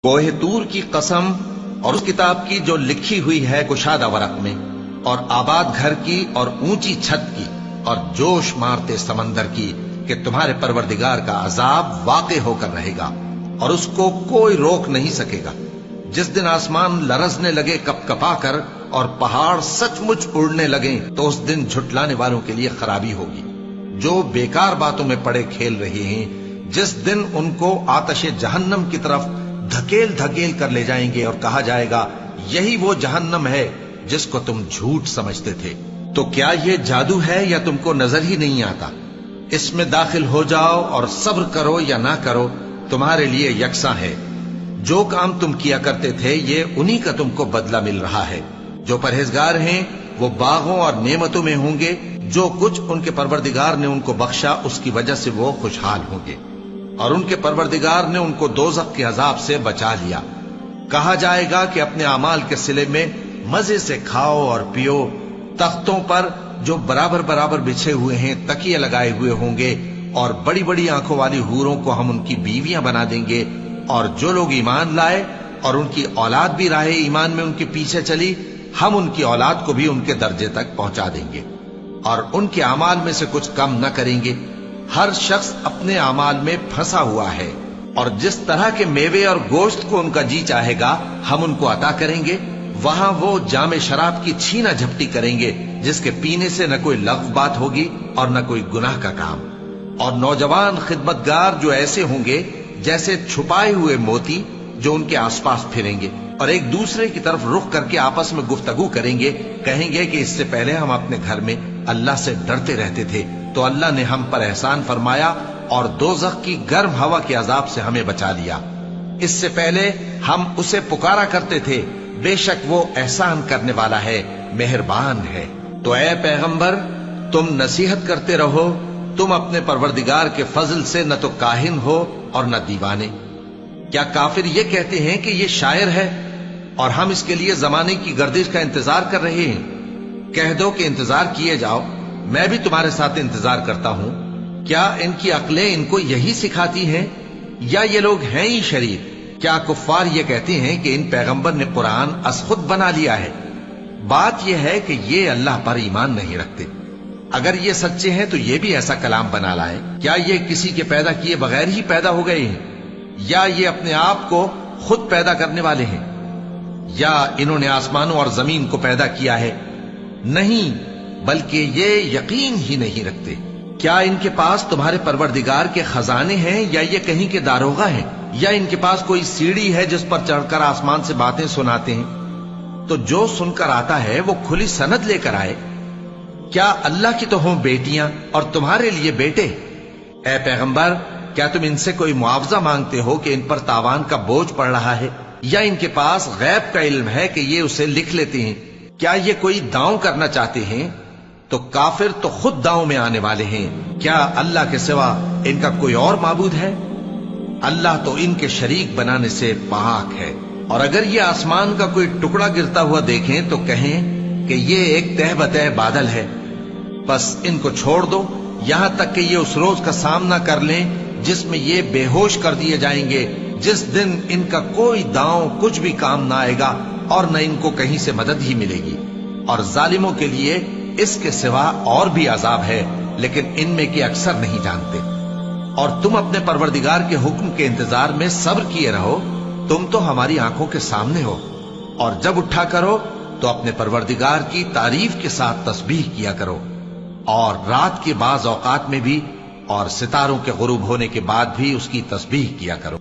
کوہ طور کی قسم اور اس کتاب کی جو لکھی ہوئی ہے کشادہ ورق میں، اور آباد گھر کی اور اونچی چھت کی اور جوش مارتے سمندر کی، کہ تمہارے پروردگار کا عذاب واقع ہو کر رہے گا اور اس کو کوئی روک نہیں سکے گا۔ جس دن آسمان لرزنے لگے کپ کپا کر اور پہاڑ سچ مچ اڑنے لگیں، تو اس دن جھٹلانے والوں کے لیے خرابی ہوگی جو بیکار باتوں میں پڑے کھیل رہے ہیں۔ جس دن ان کو آتش جہنم کی طرف دھکیل دھکیل کر لے جائیں گے اور کہا جائے گا یہی وہ جہنم ہے جس کو تم جھوٹ سمجھتے تھے۔ تو کیا یہ جادو ہے یا تم کو نظر ہی نہیں آتا؟ اس میں داخل ہو جاؤ اور صبر کرو یا نہ کرو، تمہارے لیے یکساں ہے۔ جو کام تم کیا کرتے تھے یہ انہی کا تم کو بدلہ مل رہا ہے۔ جو پرہیزگار ہیں وہ باغوں اور نعمتوں میں ہوں گے، جو کچھ ان کے پروردگار نے ان کو بخشا اس کی وجہ سے وہ خوشحال ہوں گے، اور ان کے پروردگار نے ان کو دوزخ کے عذاب سے بچا لیا۔ کہا جائے گا کہ اپنے اعمال کے صلے میں مزے سے کھاؤ اور پیو۔ تختوں پر جو برابر برابر بچھے ہوئے ہیں تکیے لگائے ہوئے ہوں گے، اور بڑی بڑی آنکھوں والی حوروں کو ہم ان کی بیویاں بنا دیں گے۔ اور جو لوگ ایمان لائے اور ان کی اولاد بھی راہ ایمان میں ان کے پیچھے چلی، ہم ان کی اولاد کو بھی ان کے درجے تک پہنچا دیں گے اور ان کے اعمال میں سے کچھ کم نہ کریں گے۔ ہر شخص اپنے اعمال میں پھنسا ہوا ہے، اور جس طرح کے میوے اور گوشت کو ان کا جی چاہے گا ہم ان کو عطا کریں گے۔ وہاں وہ جام شراب کی چھینا جھپٹی کریں گے، جس کے پینے سے نہ کوئی لغو بات ہوگی اور نہ کوئی گناہ کا کام۔ اور نوجوان خدمتگار جو ایسے ہوں گے جیسے چھپائے ہوئے موتی، جو ان کے آس پاس پھریں گے اور ایک دوسرے کی طرف رخ کر کے آپس میں گفتگو کریں گے، کہیں گے کہ اس سے پہلے ہم اپنے گھر میں اللہ سے ڈرتے رہتے تھے، تو اللہ نے ہم پر احسان فرمایا اور دوزخ کی گرم ہوا کے عذاب سے ہمیں بچا لیا۔ اس سے پہلے ہم اسے پکارا کرتے تھے، بے شک وہ احسان کرنے والا ہے، مہربان ہے۔ تو اے پیغمبر تم نصیحت کرتے رہو، تم اپنے پروردگار کے فضل سے نہ تو کاہن ہو اور نہ دیوانے۔ کیا کافر یہ کہتے ہیں کہ یہ شاعر ہے اور ہم اس کے لیے زمانے کی گردش کا انتظار کر رہے ہیں؟ کہہ دو کہ انتظار کیے جاؤ، میں بھی تمہارے ساتھ انتظار کرتا ہوں۔ کیا ان کی عقلیں ان کو یہی سکھاتی ہیں یا یہ لوگ ہیں ہی شریر؟ کیا کفار یہ کہتے ہیں کہ ان پیغمبر نے قرآن از خود بنا لیا ہے؟ بات یہ ہے کہ یہ اللہ پر ایمان نہیں رکھتے۔ اگر یہ سچے ہیں تو یہ بھی ایسا کلام بنا لائے۔ کیا یہ کسی کے پیدا کیے بغیر ہی پیدا ہو گئے ہیں، یا یہ اپنے آپ کو خود پیدا کرنے والے ہیں، یا انہوں نے آسمانوں اور زمین کو پیدا کیا ہے؟ نہیں، بلکہ یہ یقین ہی نہیں رکھتے۔ کیا ان کے پاس تمہارے پروردگار کے خزانے ہیں یا یہ کہیں کے داروغہ ہیں، یا ان کے پاس کوئی سیڑھی ہے جس پر چڑھ کر آسمان سے باتیں سناتے ہیں؟ تو جو سن کر آتا ہے وہ کھلی سند لے کر آئے۔ کیا اللہ کی تو ہوں بیٹیاں اور تمہارے لیے بیٹے؟ اے پیغمبر کیا تم ان سے کوئی معاوضہ مانگتے ہو کہ ان پر تاوان کا بوجھ پڑ رہا ہے، یا ان کے پاس غیب کا علم ہے کہ یہ اسے لکھ لیتے ہیں؟ کیا یہ کوئی داؤں کرنا چاہتے ہیں؟ تو کافر تو خود داؤں میں آنے والے ہیں۔ کیا اللہ کے سوا ان کا کوئی اور معبود ہے؟ اللہ تو ان کے شریک بنانے سے پاک ہے۔ اور اگر یہ آسمان کا کوئی ٹکڑا گرتا ہوا دیکھیں تو کہیں کہ یہ ایک تہ بتہ بادل ہے، بس ان کو چھوڑ دو یہاں تک کہ یہ اس روز کا سامنا کر لیں جس میں یہ بے ہوش کر دیے جائیں گے، جس دن ان کا کوئی داؤں کچھ بھی کام نہ آئے گا اور نہ ان کو کہیں سے مدد ہی ملے گی۔ اور ظالموں کے لیے اس کے سوا اور بھی عذاب ہے، لیکن ان میں کے اکثر نہیں جانتے۔ اور تم اپنے پروردگار کے حکم کے انتظار میں صبر کیے رہو، تم تو ہماری آنکھوں کے سامنے ہو۔ اور جب اٹھا کرو تو اپنے پروردگار کی تعریف کے ساتھ تسبیح کیا کرو، اور رات کے بعض اوقات میں بھی اور ستاروں کے غروب ہونے کے بعد بھی اس کی تسبیح کیا کرو۔